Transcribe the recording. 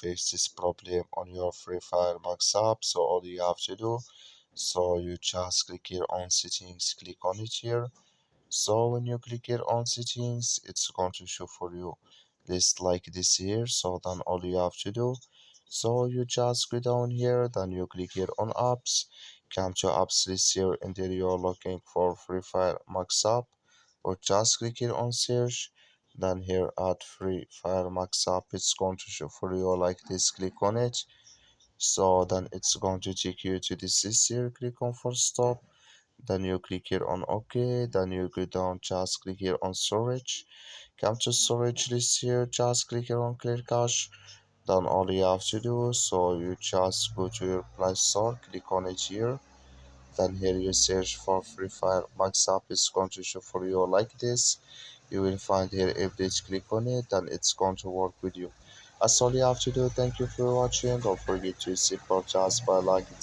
face this problem on your Free Fire Max app. So all you have to do, so you just click here on settings, click on it here. So when you click here on settings, it's going to show for you list like this here. So then all you have to do, so you just go down here, then you click here on apps, come to apps list here, and there you're looking for Free Fire Max app, or just click here on search, then here at Free Fire Max app, it's going to show for you like this, click on it. So then it's going to take you to this list here, click on full stop, then you click here on OK, then you go down, just click here on storage, come to storage list here, just click here on clear cache. Then all you have to do, so you just go to your Play Store, click on it here, then here you search for Free Fire Max app, is going to show for you like this. You will find here update, click on it, and it's going to work with you. That's all you have to do. Thank you for watching. Don't forget to support us by liking.